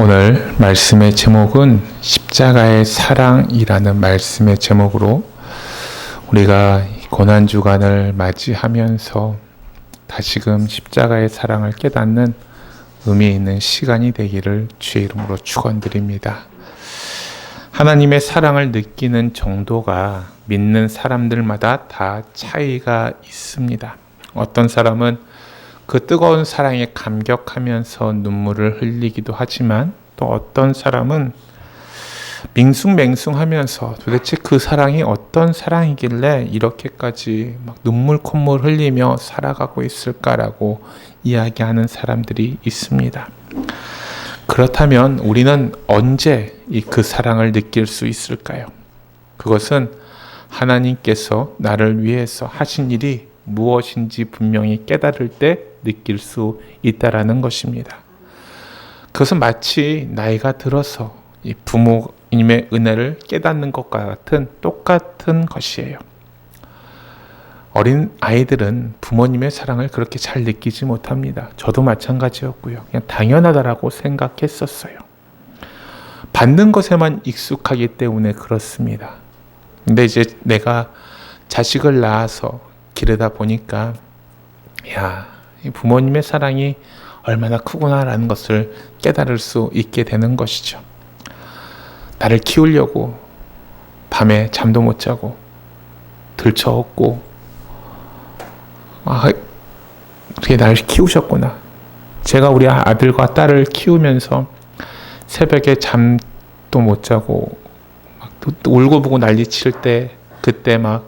오늘 말씀의 제목은 십자가의 사랑이라는 말씀의 제목으로 우리가 고난주간을 맞이하면서 다시금 십자가의 사랑을 깨닫는 의미 있는 시간이 되기를 주의 이름으로 축원드립니다. 하나님의 사랑을 느끼는 정도가 믿는 사람들마다 다 차이가 있습니다. 어떤 사람은 그 뜨거운 사랑에 감격하면서 눈물을 흘리기도 하지만 또 어떤 사람은 밍숭맹숭하면서 도대체 그 사랑이 어떤 사랑이길래 이렇게까지 막 눈물 콧물 흘리며 살아가고 있을까라고 이야기하는 사람들이 있습니다. 그렇다면 우리는 언제 그 사랑을 느낄 수 있을까요? 그것은 하나님께서 나를 위해서 하신 일이 무엇인지 분명히 깨달을 때 느낄 수 있다라는 것입니다. 그것은 마치 나이가 들어서 이 부모님의 은혜를 깨닫는 것과 같은 똑같은 것이에요. 어린 아이들은 부모님의 사랑을 그렇게 잘 느끼지 못합니다. 저도 마찬가지였고요. 그냥 당연하다라고 생각했었어요. 받는 것에만 익숙하기 때문에 그렇습니다. 근데 이제 내가 자식을 낳아서 기르다 보니까 이 부모님의 사랑이 얼마나 크구나라는 것을 깨달을 수 있게 되는 것이죠. 나를 키우려고 밤에 잠도 못 자고 들쳐업고 그렇게 나를 키우셨구나. 제가 우리 아들과 딸을 키우면서 새벽에 잠도 못 자고 막 울고불고 난리칠 때 그때 막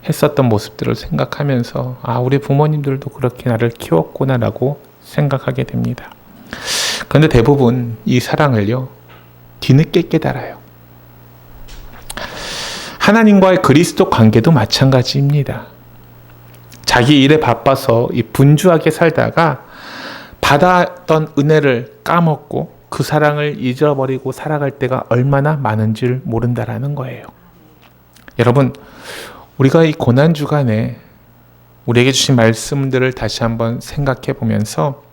했었던 모습들을 생각하면서 우리 부모님들도 그렇게 나를 키웠구나라고 생각하게 됩니다. 그런데 대부분 이 사랑을요 뒤늦게 깨달아요. 하나님과의 그리스도 관계도 마찬가지입니다. 자기 일에 바빠서 분주하게 살다가 받았던 은혜를 까먹고 그 사랑을 잊어버리고 살아갈 때가 얼마나 많은 줄 모른다라는 거예요. 여러분, 우리가 이 고난주간에 우리에게 주신 말씀들을 다시 한번 생각해 보면서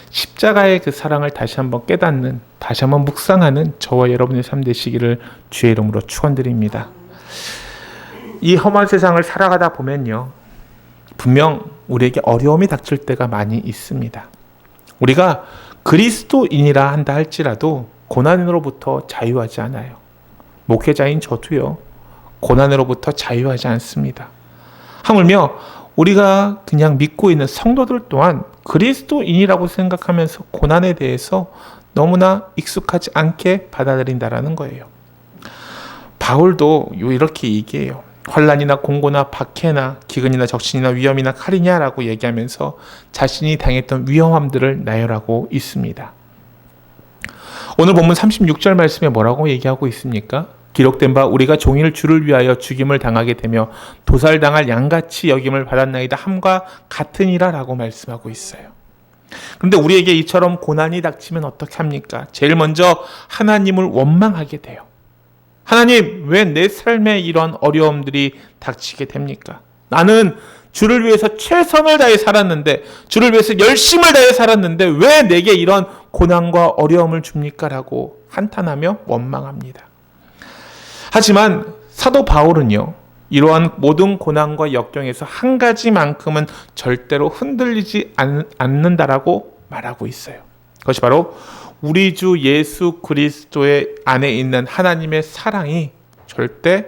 십자가의 그 사랑을 다시 한번 깨닫는, 다시 한번 묵상하는 저와 여러분의 삶 되시기를 주의 이름으로 축원드립니다. 이 험한 세상을 살아가다 보면요, 분명 우리에게 어려움이 닥칠 때가 많이 있습니다. 우리가 그리스도인이라 한다 할지라도 고난으로부터 자유하지 않아요. 목회자인 저도요, 고난으로부터 자유하지 않습니다. 하물며 우리가 그냥 믿고 있는 성도들 또한 그리스도인이라고 생각하면서 고난에 대해서 너무나 익숙하지 않게 받아들인다라는 거예요. 바울도 이렇게 얘기해요. 환난이나 공고나 박해나 기근이나 적신이나 위험이나 칼이냐라고 얘기하면서 자신이 당했던 위험함들을 나열하고 있습니다. 오늘 본문 36절 말씀에 뭐라고 얘기하고 있습니까? 기록된 바 우리가 종일 주를 위하여 죽임을 당하게 되며 도살당할 양같이 여김을 받았나이다 함과 같으니라 라고 말씀하고 있어요. 그런데 우리에게 이처럼 고난이 닥치면 어떻게 합니까? 제일 먼저 하나님을 원망하게 돼요. 하나님, 왜 내 삶에 이런 어려움들이 닥치게 됩니까? 나는 주를 위해서 최선을 다해 살았는데, 주를 위해서 열심을 다해 살았는데 왜 내게 이런 고난과 어려움을 줍니까? 라고 한탄하며 원망합니다. 하지만 사도 바울은요, 이러한 모든 고난과 역경에서 한 가지만큼은 절대로 흔들리지 않는다라고 말하고 있어요. 그것이 바로 우리 주 예수 그리스도의 안에 있는 하나님의 사랑이 절대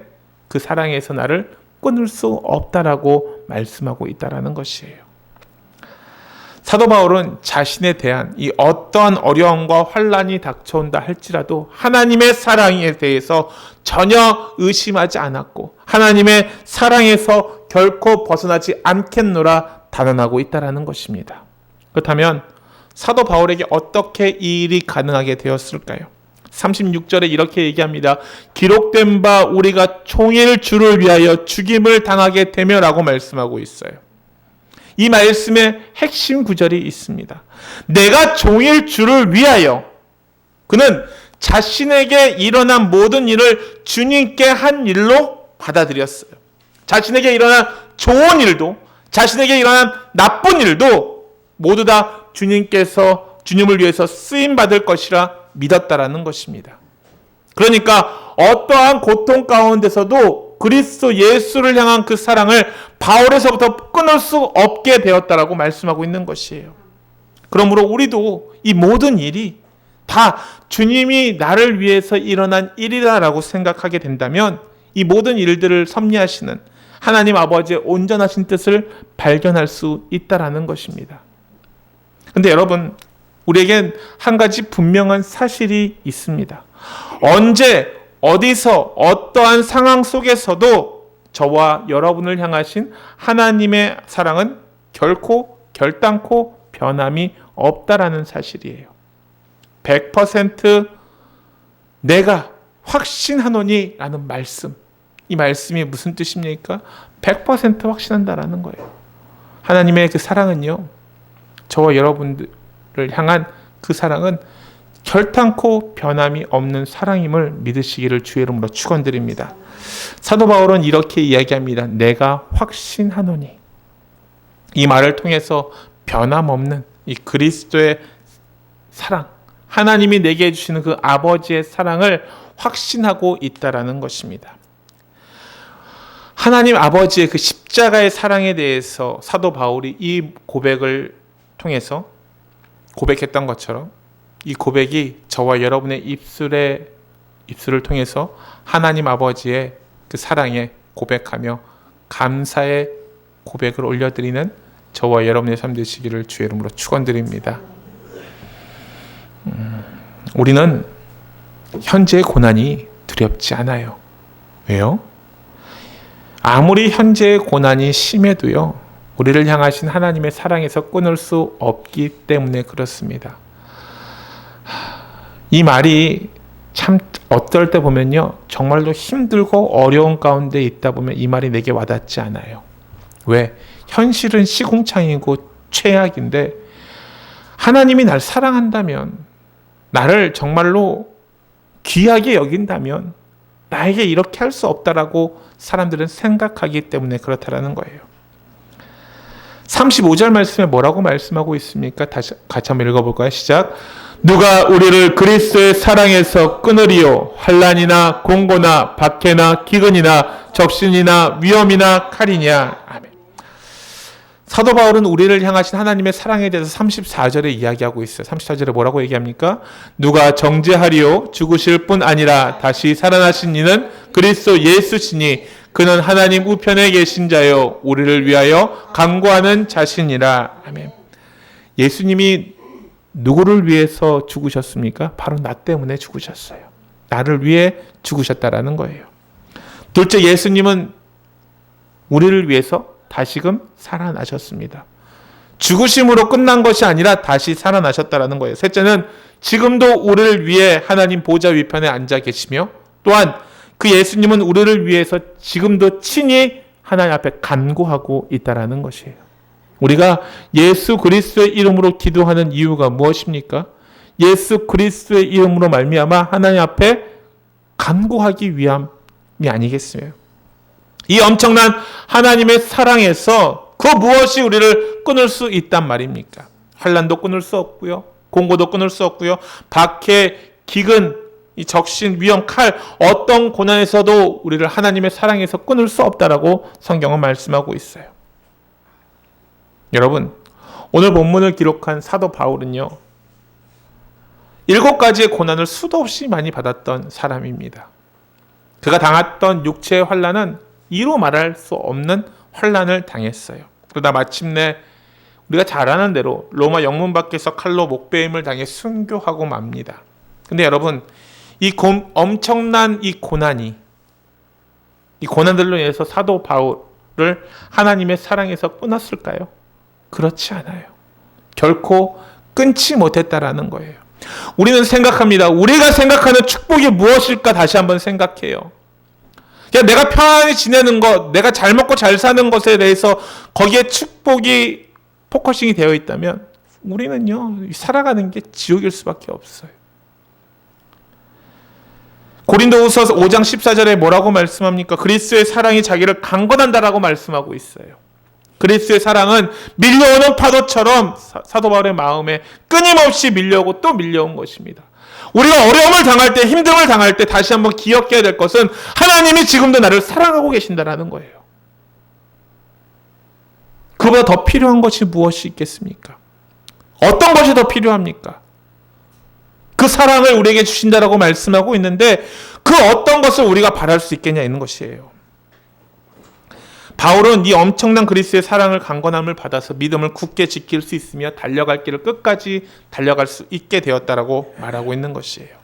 그 사랑에서 나를 끊을 수 없다라고 말씀하고 있다라는 것이에요. 사도 바울은 자신에 대한 이 어떠한 어려움과 환난이 닥쳐온다 할지라도 하나님의 사랑에 대해서 전혀 의심하지 않았고 하나님의 사랑에서 결코 벗어나지 않겠노라 단언하고 있다라는 것입니다. 그렇다면 사도 바울에게 어떻게 이 일이 가능하게 되었을까요? 36절에 이렇게 얘기합니다. 기록된 바 우리가 종일 주를 위하여 죽임을 당하게 되며라고 말씀하고 있어요. 이 말씀의 핵심 구절이 있습니다. 내가 종일 주를 위하여, 그는 자신에게 일어난 모든 일을 주님께 한 일로 받아들였어요. 자신에게 일어난 좋은 일도, 자신에게 일어난 나쁜 일도 모두 다 주님께서 주님을 위해서 쓰임 받을 것이라 믿었다라는 것입니다. 그러니까 어떠한 고통 가운데서도 그리스도 예수를 향한 그 사랑을 바울에서부터 끊을 수 없게 되었다라고 말씀하고 있는 것이에요. 그러므로 우리도 이 모든 일이 다 주님이 나를 위해서 일어난 일이다라고 생각하게 된다면 이 모든 일들을 섭리하시는 하나님 아버지의 온전하신 뜻을 발견할 수 있다라는 것입니다. 그런데 여러분, 우리에겐 한 가지 분명한 사실이 있습니다. 언제 어디서 어떠한 상황 속에서도 저와 여러분을 향하신 하나님의 사랑은 결단코 변함이 없다라는 사실이에요. 100% 내가 확신하노니 라는 말씀, 이 말씀이 무슨 뜻입니까? 100% 확신한다라는 거예요. 하나님의 그 사랑은요, 저와 여러분들을 향한 그 사랑은 결단코 변함이 없는 사랑임을 믿으시기를 주의 이름으로 축원드립니다. 사도 바울은 이렇게 이야기합니다. 내가 확신하노니. 이 말을 통해서 변함없는 이 그리스도의 사랑, 하나님이 내게 해주시는 그 아버지의 사랑을 확신하고 있다라는 것입니다. 하나님 아버지의 그 십자가의 사랑에 대해서 사도 바울이 이 고백을 통해서 고백했던 것처럼 이 고백이 저와 여러분의 입술을 통해서 하나님 아버지의 그 사랑에 고백하며 감사의 고백을 올려드리는 저와 여러분의 삶 되시기를 주의 이름으로 축원드립니다. 우리는 현재의 고난이 두렵지 않아요. 왜요? 아무리 현재의 고난이 심해도요, 우리를 향하신 하나님의 사랑에서 끊을 수 없기 때문에 그렇습니다. 이 말이 참 어떨 때 보면요, 정말로 힘들고 어려운 가운데 있다 보면 이 말이 내게 와닿지 않아요. 왜? 현실은 시궁창이고 최악인데 하나님이 날 사랑한다면, 나를 정말로 귀하게 여긴다면 나에게 이렇게 할 수 없다라고 사람들은 생각하기 때문에 그렇다라는 거예요. 35절 말씀에 뭐라고 말씀하고 있습니까? 다시 같이 한번 읽어볼까요? 시작. 누가 우리를 그리스도의 사랑에서 끊으리요? 환난이나 공고나 박해나 기근이나 적신이나 위험이나 칼이냐. 아멘. 사도 바울은 우리를 향하신 하나님의 사랑에 대해서 34절에 이야기하고 있어요. 34절에 뭐라고 얘기합니까? 누가 정죄하리요? 죽으실 뿐 아니라 다시 살아나신 이는 그리스도 예수시니 그는 하나님 우편에 계신 자요 우리를 위하여 간구하는 자신이라. 아멘. 예수님이 누구를 위해서 죽으셨습니까? 바로 나 때문에 죽으셨어요. 나를 위해 죽으셨다라는 거예요. 둘째, 예수님은 우리를 위해서 다시금 살아나셨습니다. 죽으심으로 끝난 것이 아니라 다시 살아나셨다라는 거예요. 셋째는 지금도 우리를 위해 하나님 보좌 위편에 앉아 계시며, 또한 그 예수님은 우리를 위해서 지금도 친히 하나님 앞에 간구하고 있다라는 것이에요. 우리가 예수 그리스도의 이름으로 기도하는 이유가 무엇입니까? 예수 그리스도의 이름으로 말미암아 하나님 앞에 간구하기 위함이 아니겠어요? 이 엄청난 하나님의 사랑에서 그 무엇이 우리를 끊을 수 있단 말입니까? 환난도 끊을 수 없고요, 공고도 끊을 수 없고요, 박해, 기근, 이 적신, 위험, 칼, 어떤 고난에서도 우리를 하나님의 사랑에서 끊을 수 없다라고 성경은 말씀하고 있어요. 여러분, 오늘 본문을 기록한 사도 바울은요, 7가지의 고난을 수도 없이 많이 받았던 사람입니다. 그가 당했던 육체의 환난은 이루 말할 수 없는 환난을 당했어요. 그러다 마침내 우리가 잘 아는 대로 로마 영문 밖에서 칼로 목베임을 당해 순교하고 맙니다. 근데 여러분, 이 엄청난 이 고난들로 인해서 사도 바울을 하나님의 사랑에서 끊었을까요? 그렇지 않아요. 결코 끊지 못했다라는 거예요. 우리는 생각합니다. 우리가 생각하는 축복이 무엇일까 다시 한번 생각해요. 그냥 내가 편안히 지내는 것, 내가 잘 먹고 잘 사는 것에 대해서 거기에 축복이 포커싱이 되어 있다면 우리는요, 살아가는 게 지옥일 수밖에 없어요. 고린도후서 5장 14절에 뭐라고 말씀합니까? 그리스도의 사랑이 자기를 강건한다라고 말씀하고 있어요. 그리스도의 사랑은 밀려오는 파도처럼 사도 바울의 마음에 끊임없이 밀려오고 또 밀려온 것입니다. 우리가 어려움을 당할 때, 힘듦을 당할 때 다시 한번 기억해야 될 것은 하나님이 지금도 나를 사랑하고 계신다라는 거예요. 그보다 더 필요한 것이 무엇이 있겠습니까? 어떤 것이 더 필요합니까? 그 사랑을 우리에게 주신다라고 말씀하고 있는데 그 어떤 것을 우리가 바랄 수 있겠냐 있는 것이에요. 바울은 이 엄청난 그리스도의 사랑을 강건함을 받아서 믿음을 굳게 지킬 수 있으며 달려갈 길을 끝까지 달려갈 수 있게 되었다라고 말하고 있는 것이에요.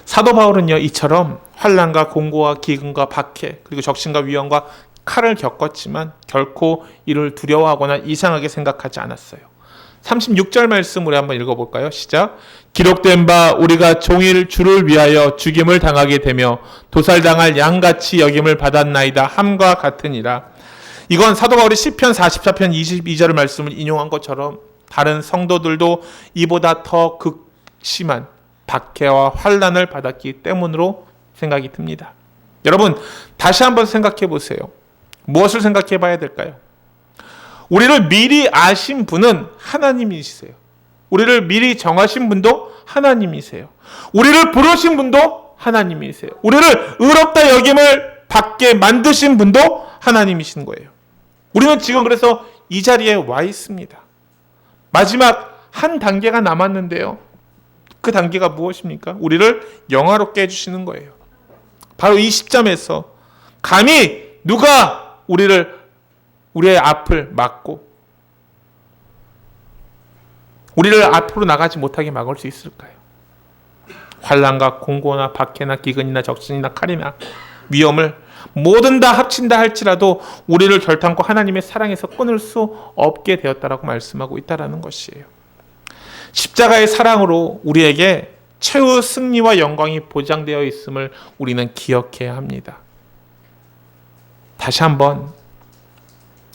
사도 바울은요, 이처럼 환난과 공고와 기근과 박해 그리고 적신과 위험과 칼을 겪었지만 결코 이를 두려워하거나 이상하게 생각하지 않았어요. 36절 말씀 우리 한번 읽어볼까요? 시작. 기록된 바 우리가 종일 주를 위하여 죽임을 당하게 되며 도살당할 양같이 여김을 받았나이다 함과 같으니라. 이건 사도 바울이 시편 44편 22절 말씀을 인용한 것처럼 다른 성도들도 이보다 더 극심한 박해와 환난을 받았기 때문으로 생각이 듭니다. 여러분 다시 한번 생각해 보세요. 무엇을 생각해 봐야 될까요? 우리를 미리 아신 분은 하나님이시세요. 우리를 미리 정하신 분도 하나님이세요. 우리를 부르신 분도 하나님이세요. 우리를 의롭다 여김을 받게 만드신 분도 하나님이신 거예요. 우리는 지금 그래서 이 자리에 와 있습니다. 마지막 한 단계가 남았는데요. 그 단계가 무엇입니까? 우리를 영화롭게 해주시는 거예요. 바로 이 시점에서 감히 누가 우리의 앞을 막고 우리를 앞으로 나가지 못하게 막을 수 있을까요? 환난과 공고나 박해나 기근이나 적신이나 칼이나 위험을 모든 다 합친다 할지라도 우리를 결탄코 하나님의 사랑에서 끊을 수 없게 되었다라고 말씀하고 있다라는 것이에요. 십자가의 사랑으로 우리에게 최후 승리와 영광이 보장되어 있음을 우리는 기억해야 합니다. 다시 한번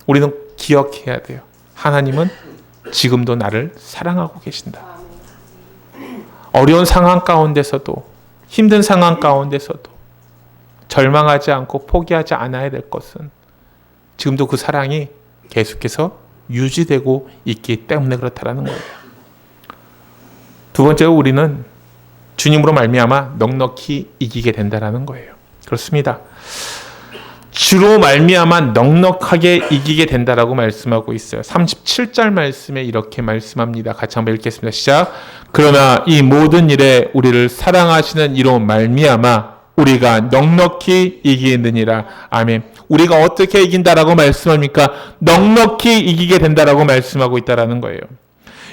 우리는 기억해야 돼요. 하나님은 지금도 나를 사랑하고 계신다. 어려운 상황 가운데서도 힘든 상황 가운데서도 절망하지 않고 포기하지 않아야 될 것은 지금도 그 사랑이 계속해서 유지되고 있기 때문에 그렇다라는 거예요. 두 번째로 우리는 주님으로 말미암아 넉넉히 이기게 된다라는 거예요. 그렇습니다. 주로 말미암아 넉넉하게 이기게 된다라고 말씀하고 있어요. 37절 말씀에 이렇게 말씀합니다. 같이 한번 읽겠습니다. 시작. 그러나 이 모든 일에 우리를 사랑하시는 이로 말미암아 우리가 넉넉히 이기느니라. 아멘. 우리가 어떻게 이긴다라고 말씀합니까? 넉넉히 이기게 된다라고 말씀하고 있다라는 거예요.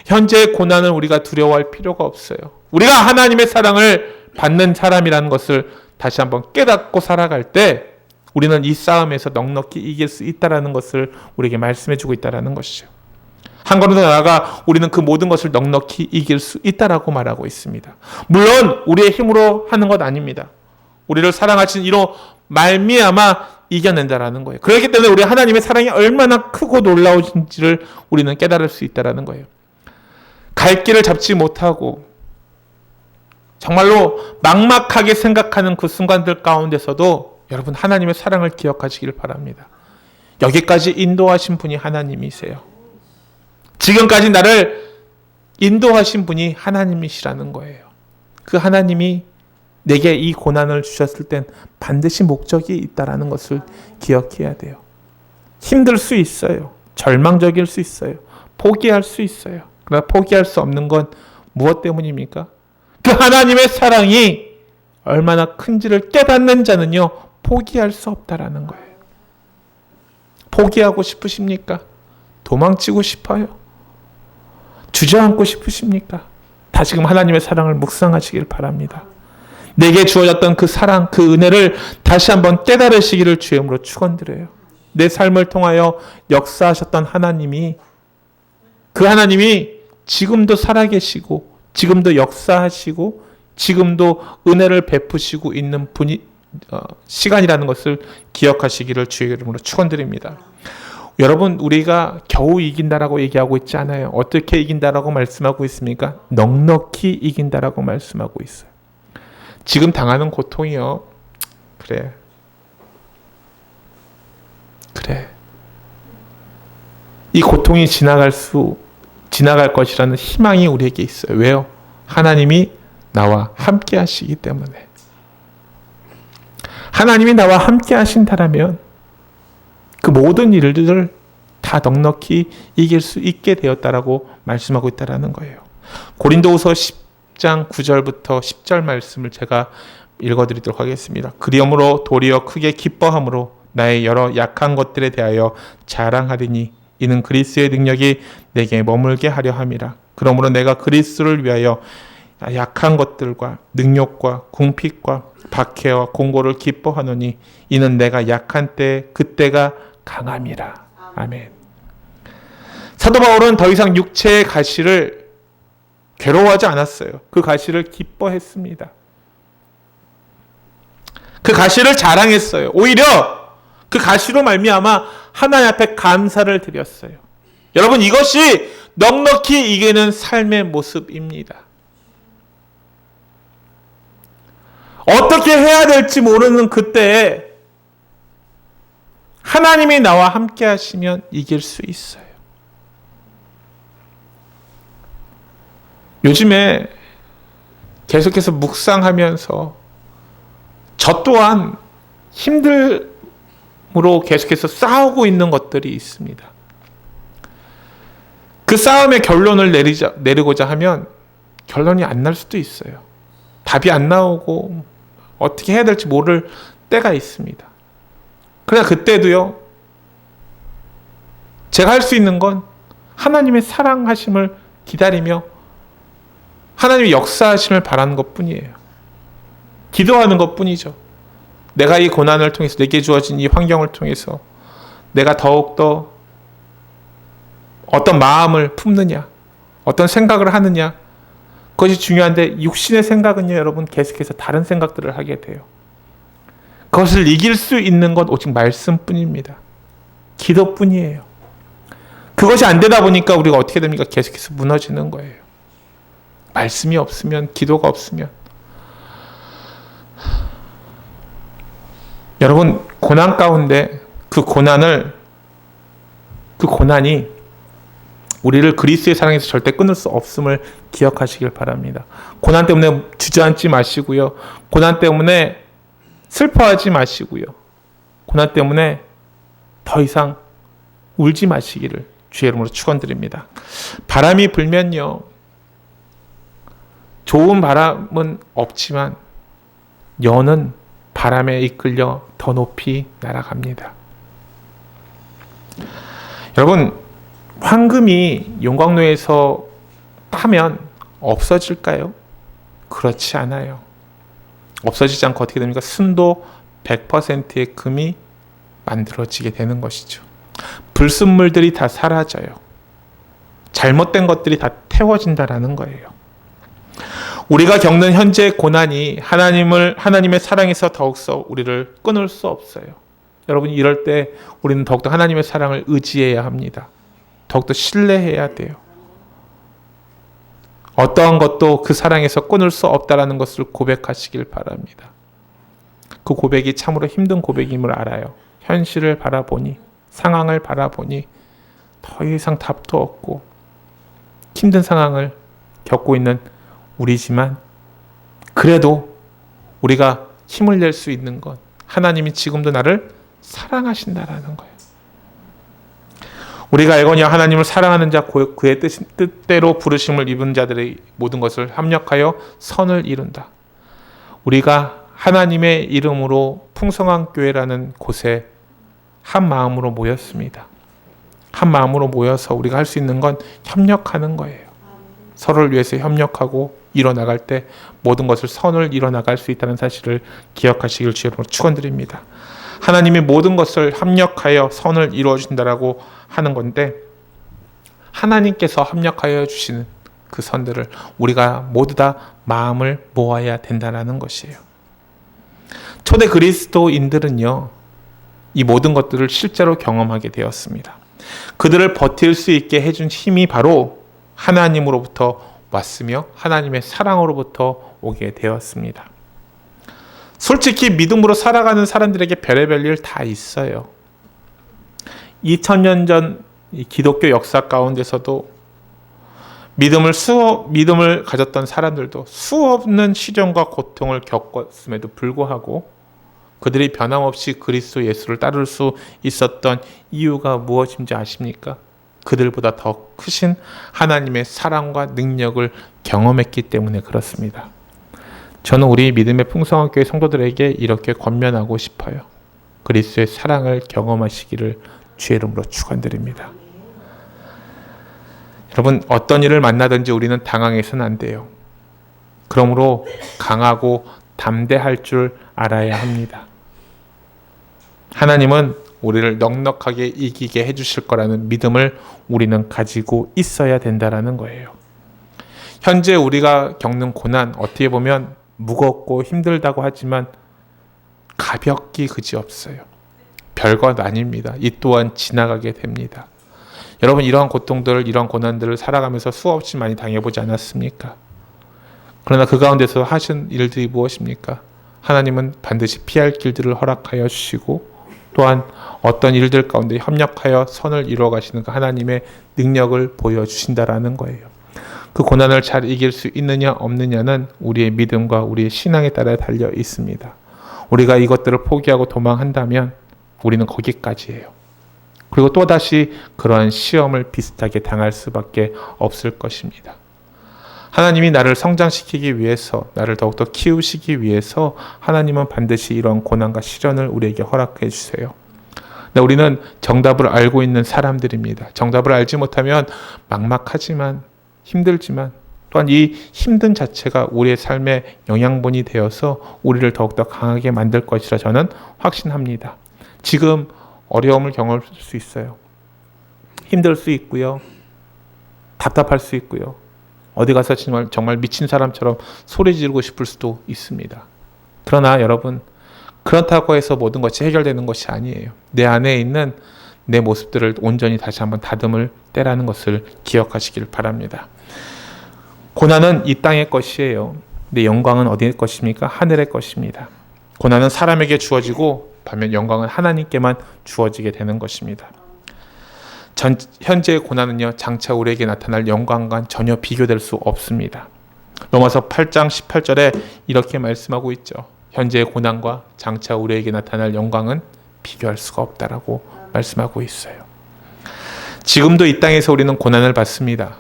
현재의 고난을 우리가 두려워할 필요가 없어요. 우리가 하나님의 사랑을 받는 사람이라는 것을 다시 한번 깨닫고 살아갈 때 우리는 이 싸움에서 넉넉히 이길 수 있다라는 것을 우리에게 말씀해주고 있다라는 것이죠. 한 걸음 더 나아가 우리는 그 모든 것을 넉넉히 이길 수 있다라고 말하고 있습니다. 물론 우리의 힘으로 하는 것 아닙니다. 우리를 사랑하신 이로 말미암아 이겨낸다라는 거예요. 그렇기 때문에 우리 하나님의 사랑이 얼마나 크고 놀라우신지를 우리는 깨달을 수 있다라는 거예요. 갈 길을 잡지 못하고 정말로 막막하게 생각하는 그 순간들 가운데서도 여러분 하나님의 사랑을 기억하시길 바랍니다. 여기까지 인도하신 분이 하나님이세요. 지금까지 나를 인도하신 분이 하나님이시라는 거예요. 그 하나님이 내게 이 고난을 주셨을 땐 반드시 목적이 있다라는 것을 기억해야 돼요. 힘들 수 있어요. 절망적일 수 있어요. 포기할 수 있어요. 그러나 포기할 수 없는 건 무엇 때문입니까? 그 하나님의 사랑이 얼마나 큰지를 깨닫는 자는요, 포기할 수 없다라는 거예요. 포기하고 싶으십니까? 도망치고 싶어요? 주저앉고 싶으십니까? 다시금 하나님의 사랑을 묵상하시길 바랍니다. 내게 주어졌던 그 사랑, 그 은혜를 다시 한번 깨달으시기를 주의 이름으로 축원드려요. 내 삶을 통하여 역사하셨던 하나님이, 그 하나님이 지금도 살아계시고 지금도 역사하시고 지금도 은혜를 베푸시고 있는 시간이라는 것을 기억하시기를 주의 이름으로 축원드립니다. 여러분, 우리가 겨우 이긴다라고 얘기하고 있지 않아요. 어떻게 이긴다라고 말씀하고 있습니까? 넉넉히 이긴다라고 말씀하고 있어요. 지금 당하는 고통이요. 그래. 이 고통이 지나갈 것이라는 희망이 우리에게 있어요. 왜요? 하나님이 나와 함께 하시기 때문에. 하나님이 나와 함께 하신다라면 그 모든 일들을 다 넉넉히 이길 수 있게 되었다라고 말씀하고 있다라는 거예요. 고린도후서 10장 9절부터 10절 말씀을 제가 읽어드리도록 하겠습니다. 그리함으로 도리어 크게 기뻐함으로 나의 여러 약한 것들에 대하여 자랑하리니 이는 그리스도의 능력이 내게 머물게 하려 함이라. 그러므로 내가 그리스도를 위하여 약한 것들과 능력과 궁핍과 박해와 공고를 기뻐하노니 이는 내가 약한 때 그때가 강함이라. 아멘. 사도 바울은 더 이상 육체의 가시를 괴로워하지 않았어요. 그 가시를 기뻐했습니다. 그 가시를 자랑했어요. 오히려 그 가시로 말미암아 하나님 앞에 감사를 드렸어요. 여러분, 이것이 넉넉히 이기는 삶의 모습입니다. 어떻게 해야 될지 모르는 그때에 하나님이 나와 함께 하시면 이길 수 있어요. 요즘에 계속해서 묵상하면서 저 또한 힘듦으로 계속해서 싸우고 있는 것들이 있습니다. 그 싸움의 결론을 내리고자 하면 결론이 안 날 수도 있어요. 답이 안 나오고 어떻게 해야 될지 모를 때가 있습니다. 그러나 그때도요, 제가 할 수 있는 건 하나님의 사랑하심을 기다리며 하나님의 역사하심을 바라는 것뿐이에요. 기도하는 것뿐이죠. 내가 이 고난을 통해서, 내게 주어진 이 환경을 통해서 내가 더욱더 어떤 마음을 품느냐, 어떤 생각을 하느냐, 그것이 중요한데 육신의 생각은요, 여러분, 계속해서 다른 생각들을 하게 돼요. 그것을 이길 수 있는 건 오직 말씀뿐입니다. 기도뿐이에요. 그것이 안 되다 보니까 우리가 어떻게 됩니까? 계속해서 무너지는 거예요. 말씀이 없으면, 기도가 없으면. 여러분, 고난 가운데 그 고난이 우리를 그리스도의 사랑에서 절대 끊을 수 없음을 기억하시길 바랍니다. 고난 때문에 주저앉지 마시고요. 고난 때문에 슬퍼하지 마시고요. 고난 때문에 더 이상 울지 마시기를 주의 이름으로 축원드립니다. 바람이 불면요, 좋은 바람은 없지만 여는 바람에 이끌려 더 높이 날아갑니다. 여러분, 황금이 용광로에서 타면 없어질까요? 그렇지 않아요. 없어지지 않고 어떻게 됩니까? 순도 100%의 금이 만들어지게 되는 것이죠. 불순물들이 다 사라져요. 잘못된 것들이 다 태워진다라는 거예요. 우리가 겪는 현재 고난이 하나님의 사랑에서 더욱서 우리를 끊을 수 없어요. 여러분, 이럴 때 우리는 더욱더 하나님의 사랑을 의지해야 합니다. 더욱더 신뢰해야 돼요. 어떠한 것도 그 사랑에서 끊을 수 없다라는 것을 고백하시길 바랍니다. 그 고백이 참으로 힘든 고백임을 알아요. 현실을 바라보니, 상황을 바라보니 더 이상 답도 없고 힘든 상황을 겪고 있는 우리지만, 그래도 우리가 힘을 낼 수 있는 건 하나님이 지금도 나를 사랑하신다라는 거예요. 우리가 알거니와 하나님을 사랑하는 자, 그의 뜻대로 부르심을 입은 자들의 모든 것을 합력하여 선을 이룬다. 우리가 하나님의 이름으로 풍성한 교회라는 곳에 한 마음으로 모였습니다. 한 마음으로 모여서 우리가 할 수 있는 건 협력하는 거예요. 서로를 위해서 협력하고 이뤄나갈 때 모든 것을 선을 이뤄나갈 수 있다는 사실을 기억하시길 주님으로 축원드립니다. 하나님이 모든 것을 합력하여 선을 이루어 주신다라고 하는 건데, 하나님께서 합력하여 주시는 그 선들을 우리가 모두 다 마음을 모아야 된다는 것이에요. 초대 그리스도인들은요, 이 모든 것들을 실제로 경험하게 되었습니다. 그들을 버틸 수 있게 해준 힘이 바로 하나님으로부터 왔으며 하나님의 사랑으로부터 오게 되었습니다. 솔직히 믿음으로 살아가는 사람들에게 별의별 일 다 있어요. 2000년 전 이 기독교 역사 가운데서도 믿음을 가졌던 사람들도 수없는 시련과 고통을 겪었음에도 불구하고 그들이 변함없이 그리스도 예수를 따를 수 있었던 이유가 무엇인지 아십니까? 그들보다 더 크신 하나님의 사랑과 능력을 경험했기 때문에 그렇습니다. 저는 우리 믿음의 풍성한 교회 성도들에게 이렇게 권면하고 싶어요. 그리스도의 사랑을 경험하시기를 주의 이름으로 축원드립니다. 여러분, 어떤 일을 만나든지 우리는 당황해서는 안 돼요. 그러므로 강하고 담대할 줄 알아야 합니다. 하나님은 우리를 넉넉하게 이기게 해주실 거라는 믿음을 우리는 가지고 있어야 된다는 거예요. 현재 우리가 겪는 고난, 어떻게 보면 무겁고 힘들다고 하지만 가볍기 그지없어요. 별것 아닙니다. 이 또한 지나가게 됩니다. 여러분, 이러한 고통들을, 이러한 고난들을 살아가면서 수없이 많이 당해보지 않았습니까? 그러나 그 가운데서 하신 일들이 무엇입니까? 하나님은 반드시 피할 길들을 허락하여 주시고 또한 어떤 일들 가운데 협력하여 선을 이루어 가시는 그 하나님의 능력을 보여주신다라는 거예요. 그 고난을 잘 이길 수 있느냐 없느냐는 우리의 믿음과 우리의 신앙에 따라 달려 있습니다. 우리가 이것들을 포기하고 도망한다면 우리는 거기까지예요. 그리고 또다시 그러한 시험을 비슷하게 당할 수밖에 없을 것입니다. 하나님이 나를 성장시키기 위해서, 나를 더욱더 키우시기 위해서 하나님은 반드시 이런 고난과 시련을 우리에게 허락해 주세요. 근데 우리는 정답을 알고 있는 사람들입니다. 정답을 알지 못하면 막막하지만 힘들지만 또한 이 힘든 자체가 우리의 삶의 영양분이 되어서 우리를 더욱더 강하게 만들 것이라 저는 확신합니다. 지금 어려움을 경험할 수 있어요. 힘들 수 있고요. 답답할 수 있고요. 어디 가서 정말 미친 사람처럼 소리 지르고 싶을 수도 있습니다. 그러나 여러분, 그렇다고 해서 모든 것이 해결되는 것이 아니에요. 내 안에 있는 내 모습들을 온전히 다시 한번 다듬을 때라는 것을 기억하시길 바랍니다. 고난은 이 땅의 것이에요. 근데 영광은 어디의 것입니까? 하늘의 것입니다. 고난은 사람에게 주어지고 반면 영광은 하나님께만 주어지게 되는 것입니다. 현재의 고난은요, 장차 우리에게 나타날 영광과 전혀 비교될 수 없습니다. 로마서 8장 18절에 이렇게 말씀하고 있죠. 현재의 고난과 장차 우리에게 나타날 영광은 비교할 수가 없다라고 말씀하고 있어요. 지금도 이 땅에서 우리는 고난을 받습니다.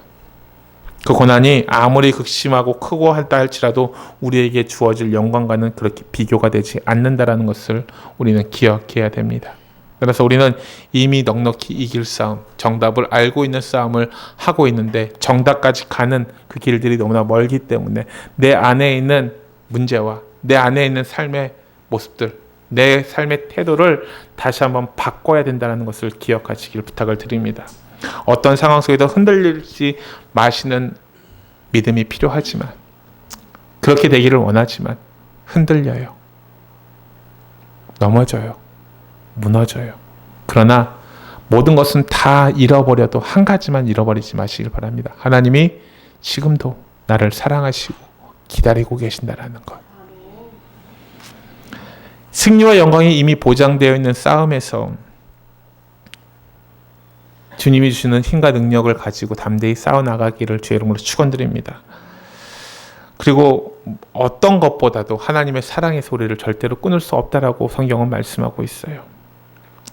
그 고난이 아무리 극심하고 크고 하다 할지라도 우리에게 주어질 영광과는 그렇게 비교가 되지 않는다라는 것을 우리는 기억해야 됩니다. 그래서 우리는 이미 넉넉히 이길 싸움, 정답을 알고 있는 싸움을 하고 있는데 정답까지 가는 그 길들이 너무나 멀기 때문에 내 안에 있는 문제와 내 안에 있는 삶의 모습들, 내 삶의 태도를 다시 한번 바꿔야 된다는 것을 기억하시길 부탁을 드립니다. 어떤 상황 속에도 흔들리지 마시는 믿음이 필요하지만, 그렇게 되기를 원하지만 흔들려요. 넘어져요. 무너져요. 그러나 모든 것은 다 잃어버려도 한 가지만 잃어버리지 마시길 바랍니다. 하나님이 지금도 나를 사랑하시고 기다리고 계신다라는 것. 승리와 영광이 이미 보장되어 있는 싸움에서 주님이 주시는 힘과 능력을 가지고 담대히 싸워나가기를 주의 이름으로 축원드립니다. 그리고 어떤 것보다도 하나님의 사랑의 소리를 절대로 끊을 수 없다라고 성경은 말씀하고 있어요.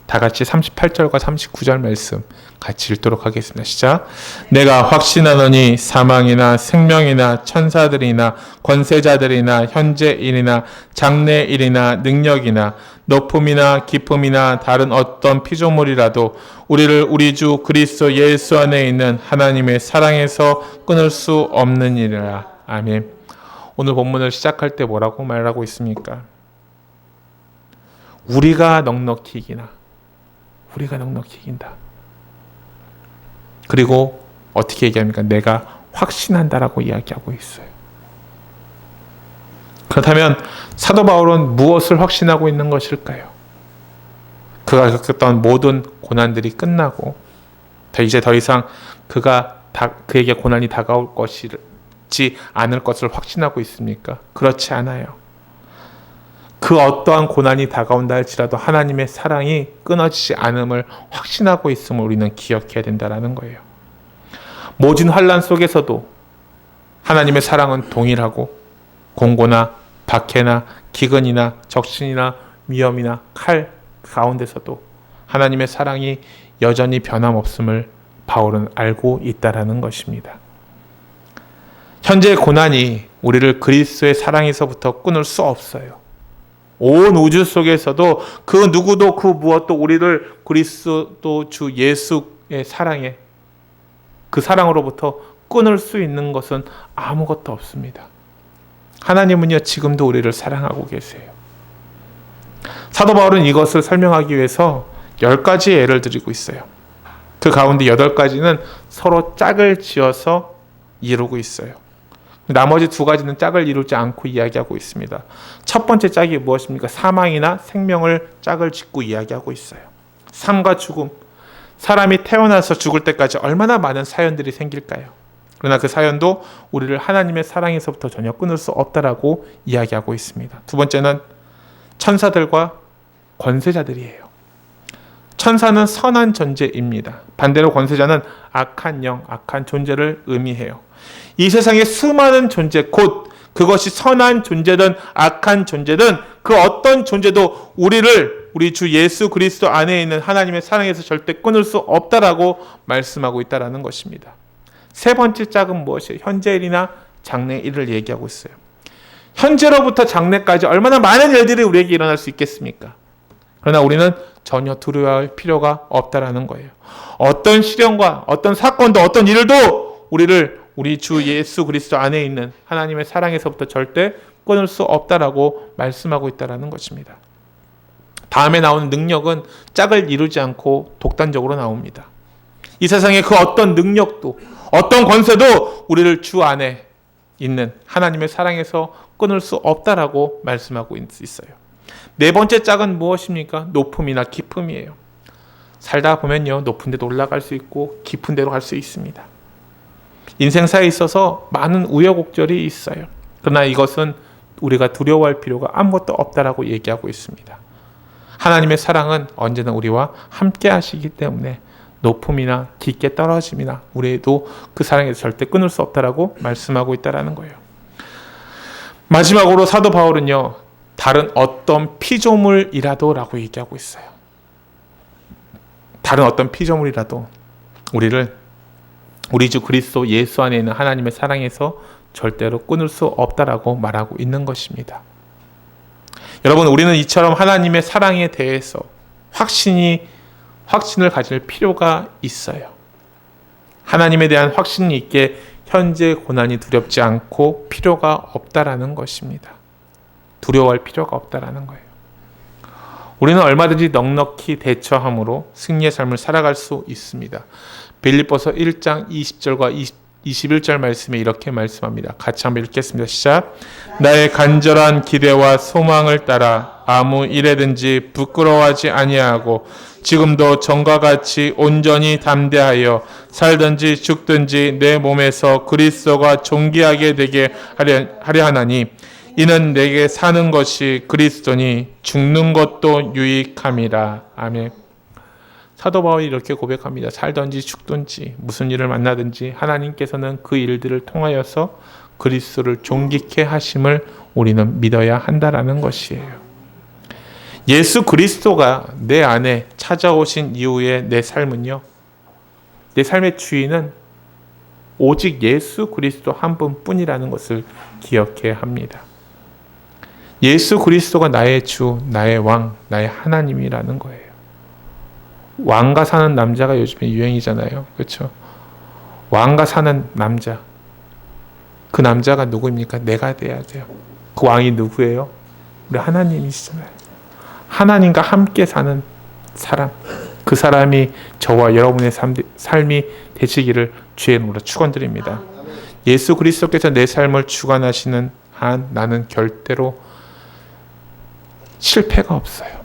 다 같이 38절과 39절 말씀 같이 읽도록 하겠습니다. 시작. 내가 확신하노니 사망이나 생명이나 천사들이나 권세자들이나 현재일이나 장래일이나 능력이나 높음이나 깊음이나 다른 어떤 피조물이라도 우리를 우리 주 그리스도 예수 안에 있는 하나님의 사랑에서 끊을 수 없느니라. 아멘. 오늘 본문을 시작할 때 뭐라고 말하고 있습니까? 우리가 넉넉히 이기나. 우리가 넉넉히 이긴다. 그리고 어떻게 얘기합니까? 내가 확신한다라고 이야기하고 있어요. 그렇다면 사도 바울은 무엇을 확신하고 있는 것일까요? 그가 겪었던 모든 고난들이 끝나고 이제 더 이상 그에게 고난이 다가올 것이지 않을 것을 확신하고 있습니까? 그렇지 않아요. 그 어떠한 고난이 다가온다 할지라도 하나님의 사랑이 끊어지지 않음을 확신하고 있음을 우리는 기억해야 된다는 거예요. 모진 환난 속에서도 하나님의 사랑은 동일하고 공고나 박해나 기근이나 적신이나 위험이나 칼 가운데서도 하나님의 사랑이 여전히 변함없음을 바울은 알고 있다라는 것입니다. 현재의 고난이 우리를 그리스도의 사랑에서부터 끊을 수 없어요. 온 우주 속에서도 그 누구도 그 무엇도 우리를 그리스도 주 예수의 사랑에 그 사랑으로부터 끊을 수 있는 것은 아무것도 없습니다. 하나님은요 지금도 우리를 사랑하고 계세요. 사도 바울은 이것을 설명하기 위해서 10가지의 예를 드리고 있어요. 그 가운데 8가지는 서로 짝을 지어서 이루고 있어요. 나머지 2가지는 짝을 이루지 않고 이야기하고 있습니다. 첫 번째 짝이 무엇입니까? 사망이나 생명을 짝을 짓고 이야기하고 있어요. 삶과 죽음, 사람이 태어나서 죽을 때까지 얼마나 많은 사연들이 생길까요? 그러나 그 사연도 우리를 하나님의 사랑에서부터 전혀 끊을 수 없다라고 이야기하고 있습니다. 두 번째는 천사들과 권세자들이에요. 천사는 선한 존재입니다. 반대로 권세자는 악한 영, 악한 존재를 의미해요. 이 세상의 수많은 존재, 곧 그것이 선한 존재든 악한 존재든 그 어떤 존재도 우리 주 예수 그리스도 안에 있는 하나님의 사랑에서 절대 끊을 수 없다라고 말씀하고 있다라는 것입니다. 세 번째 짝은 무엇이에요? 현재일이나 장래일을 얘기하고 있어요. 현재로부터 장래까지 얼마나 많은 일들이 우리에게 일어날 수 있겠습니까? 그러나 우리는 전혀 두려워할 필요가 없다라는 거예요. 어떤 시련과 어떤 사건도 어떤 일도 우리 주 예수 그리스도 안에 있는 하나님의 사랑에서부터 절대 끊을 수 없다라고 말씀하고 있다라는 것입니다. 다음에 나오는 능력은 짝을 이루지 않고 독단적으로 나옵니다. 이 세상의 그 어떤 능력도 어떤 권세도 우리를 주 안에 있는 하나님의 사랑에서 끊을 수 없다라고 말씀하고 있어요. 네 번째 짝은 무엇입니까? 높음이나 기쁨이에요. 살다 보면요, 높은 데도 올라갈 수 있고 깊은 데로 갈 수 있습니다. 인생사에 있어서 많은 우여곡절이 있어요. 그러나 이것은 우리가 두려워할 필요가 아무것도 없다라고 얘기하고 있습니다. 하나님의 사랑은 언제나 우리와 함께 하시기 때문에 높음이나 깊게 떨어짐이나 우리도 그 사랑에서 절대 끊을 수 없다라고 말씀하고 있다라는 거예요. 마지막으로 사도 바울은요, 다른 어떤 피조물이라도 라고 얘기하고 있어요. 다른 어떤 피조물이라도 우리 주 그리스도 예수 안에 있는 하나님의 사랑에서 절대로 끊을 수 없다라고 말하고 있는 것입니다. 여러분, 우리는 이처럼 하나님의 사랑에 대해서 확신을 가질 필요가 있어요. 하나님에 대한 확신이 있게 현재 고난이 두렵지 않고 필요가 없다라는 것입니다. 두려워할 필요가 없다라는 거예요. 우리는 얼마든지 넉넉히 대처함으로 승리의 삶을 살아갈 수 있습니다. 빌립보서 1장 20절과 21절 말씀에 이렇게 말씀합니다. 같이 한번 읽겠습니다. 시작. 나의 간절한 기대와 소망을 따라 아무 일에든지 부끄러워하지 아니하고 지금도 전과 같이 온전히 담대하여 살든지 죽든지 내 몸에서 그리스도가 존귀하게 되게 하려 하나니 이는 내게 사는 것이 그리스도니 죽는 것도 유익함이라. 아멘. 사도 바울이 이렇게 고백합니다. 살든지 죽든지 무슨 일을 만나든지 하나님께서는 그 일들을 통하여서 그리스도를 존귀케 하심을 우리는 믿어야 한다라는 것이에요. 예수 그리스도가 내 안에 찾아오신 이후에 내 삶은요, 내 삶의 주인은 오직 예수 그리스도 한 분뿐이라는 것을 기억해야 합니다. 예수 그리스도가 나의 주, 나의 왕, 나의 하나님이라는 거예요. 왕과 사는 남자가 요즘에 유행이잖아요. 그렇죠? 왕과 사는 남자. 그 남자가 누구입니까? 내가 돼야 돼요. 그 왕이 누구예요? 우리 하나님이시잖아요. 하나님과 함께 사는 사람. 그 사람이 저와 여러분의 삶이 되시기를 주의 이름으로 축원드립니다. 예수 그리스도께서 내 삶을 주관하시는 한 나는 절대로 실패가 없어요.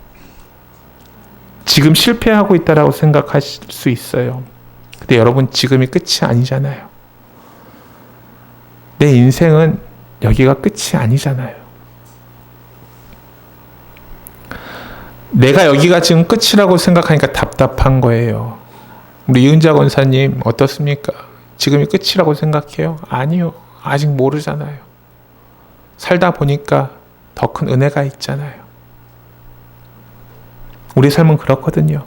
지금 실패하고 있다라고 생각하실 수 있어요. 근데 여러분, 지금이 끝이 아니잖아요. 내 인생은 여기가 끝이 아니잖아요. 내가 여기가 지금 끝이라고 생각하니까 답답한 거예요. 우리 이은자 권사님 어떻습니까? 지금이 끝이라고 생각해요? 아니요. 아직 모르잖아요. 살다 보니까 더 큰 은혜가 있잖아요. 우리 삶은 그렇거든요.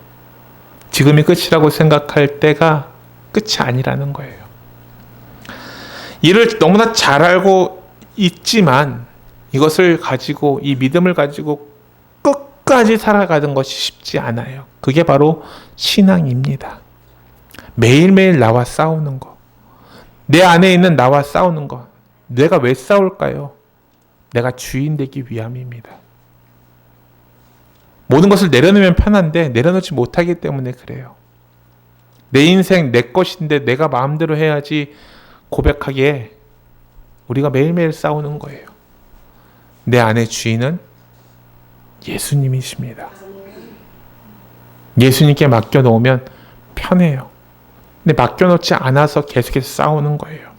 지금이 끝이라고 생각할 때가 끝이 아니라는 거예요. 이를 너무나 잘 알고 있지만 이것을 가지고, 이 믿음을 가지고 끝까지 살아가는 것이 쉽지 않아요. 그게 바로 신앙입니다. 매일매일 나와 싸우는 것. 내 안에 있는 나와 싸우는 것. 내가 왜 싸울까요? 내가 주인 되기 위함입니다. 모든 것을 내려놓으면 편한데 내려놓지 못하기 때문에 그래요. 내 인생 내 것인데 내가 마음대로 해야지 고백하기에 우리가 매일매일 싸우는 거예요. 내 안의 주인은 예수님이십니다. 예수님께 맡겨놓으면 편해요. 근데 맡겨놓지 않아서 계속해서 싸우는 거예요.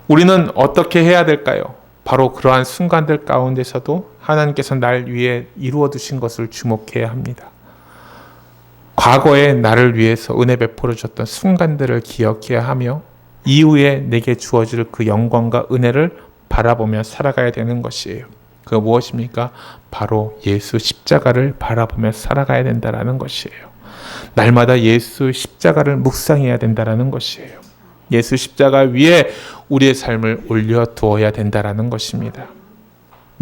우리는 어떻게 해야 될까요? 바로 그러한 순간들 가운데서도 하나님께서 날 위해 이루어 두신 것을 주목해야 합니다. 과거에 나를 위해서 은혜 베풀어 줬던 순간들을 기억해야 하며 이후에 내게 주어질 그 영광과 은혜를 바라보며 살아가야 되는 것이에요. 그 무엇입니까? 바로 예수 십자가를 바라보며 살아가야 된다는 것이에요. 날마다 예수 십자가를 묵상해야 된다는 것이에요. 예수 십자가 위에 우리의 삶을 올려두어야 된다는 것입니다.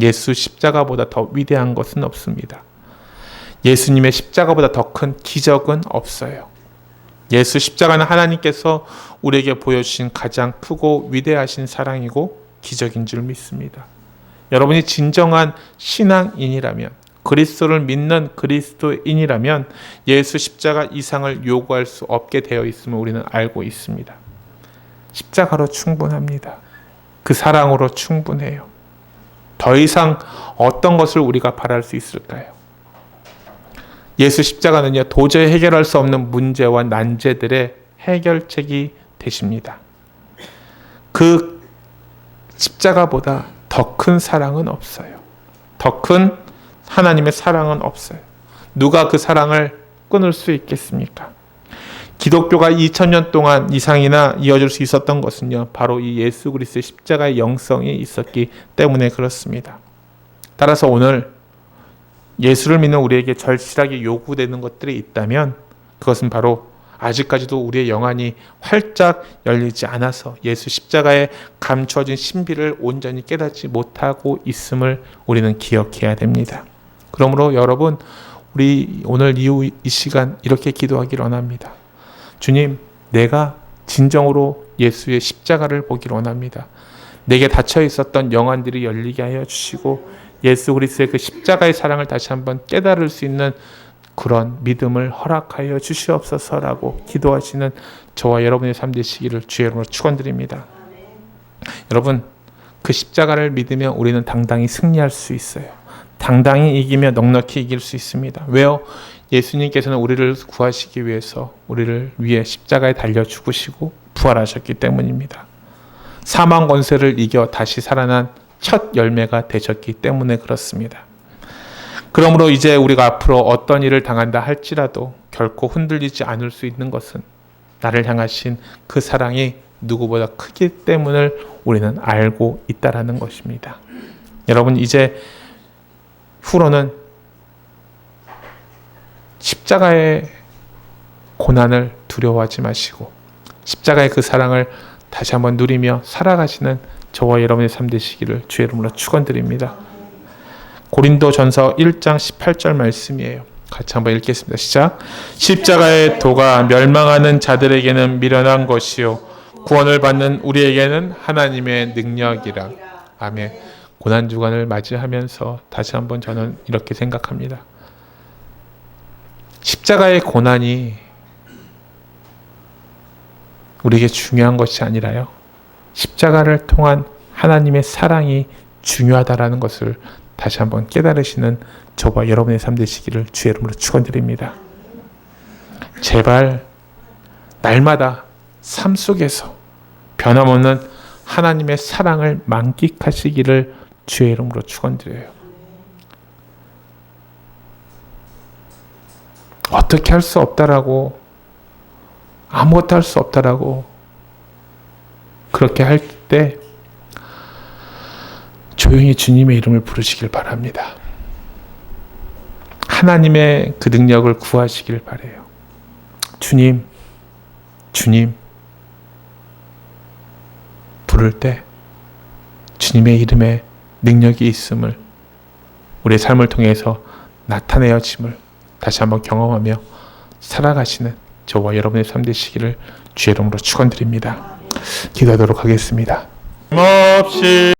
예수 십자가보다 더 위대한 것은 없습니다. 예수님의 십자가보다 더 큰 기적은 없어요. 예수 십자가는 하나님께서 우리에게 보여주신 가장 크고 위대하신 사랑이고 기적인 줄 믿습니다. 여러분이 진정한 신앙인이라면, 그리스도를 믿는 그리스도인이라면 예수 십자가 이상을 요구할 수 없게 되어 있음을 우리는 알고 있습니다. 십자가로 충분합니다. 그 사랑으로 충분해요. 더 이상 어떤 것을 우리가 바랄 수 있을까요? 예수 십자가는요, 도저히 해결할 수 없는 문제와 난제들의 해결책이 되십니다. 그 십자가보다 더 큰 사랑은 없어요. 더 큰 하나님의 사랑은 없어요. 누가 그 사랑을 끊을 수 있겠습니까? 기독교가 2000년 동안 이상이나 이어질 수 있었던 것은요, 바로 이 예수 그리스도의 십자가의 영성이 있었기 때문에 그렇습니다. 따라서 오늘 예수를 믿는 우리에게 절실하게 요구되는 것들이 있다면 그것은 바로 아직까지도 우리의 영안이 활짝 열리지 않아서 예수 십자가에 감춰진 신비를 온전히 깨닫지 못하고 있음을 우리는 기억해야 됩니다. 그러므로 여러분, 우리 오늘 이후 이 시간 이렇게 기도하기를 원합니다. 주님, 내가 진정으로 예수의 십자가를 보기를 원합니다. 내게 닫혀 있었던 영안들이 열리게 하여 주시고 예수 그리스도의 그 십자가의 사랑을 다시 한번 깨달을 수 있는 그런 믿음을 허락하여 주시옵소서라고 기도하시는 저와 여러분의 삶 되시기를 주의 이름으로 축원드립니다. 여러분, 그 십자가를 믿으면 우리는 당당히 승리할 수 있어요. 당당히 이기며 넉넉히 이길 수 있습니다. 왜요? 예수님께서는 우리를 구하시기 위해서 우리를 위해 십자가에 달려 죽으시고 부활하셨기 때문입니다. 사망 권세를 이겨 다시 살아난 첫 열매가 되셨기 때문에 그렇습니다. 그러므로 이제 우리가 앞으로 어떤 일을 당한다 할지라도 결코 흔들리지 않을 수 있는 것은 나를 향하신 그 사랑이 누구보다 크기 때문을 우리는 알고 있다라는 것입니다. 여러분, 이제 후로는 십자가의 고난을 두려워하지 마시고 십자가의 그 사랑을 다시 한번 누리며 살아가시는 저와 여러분의 삶 되시기를 주의 이름으로 축원드립니다. 고린도전서 1장 18절 말씀이에요. 같이 한번 읽겠습니다. 시작. 십자가의 도가 멸망하는 자들에게는 미련한 것이요 구원을 받는 우리에게는 하나님의 능력이라. 아멘. 고난주간을 맞이하면서 다시 한번 저는 이렇게 생각합니다. 십자가의 고난이 우리에게 중요한 것이 아니라요, 십자가를 통한 하나님의 사랑이 중요하다라는 것을 다시 한번 깨달으시는 저와 여러분의 삶 되시기를 주의 이름으로 축원드립니다. 제발 날마다 삶 속에서 변함없는 하나님의 사랑을 만끽하시기를 주의 이름으로 축원드려요. 어떻게 할 수 없다라고, 아무것도 할 수 없다라고 그렇게 할 때 조용히 주님의 이름을 부르시길 바랍니다. 하나님의 그 능력을 구하시길 바라요. 주님, 주님 부를 때 주님의 이름에 능력이 있음을 우리의 삶을 통해서 나타내어짐을 다시 한번 경험하며 살아가시는 저와 여러분의 삶 되시기를 주의 이름으로 축원드립니다. 기도하도록 하겠습니다. 없이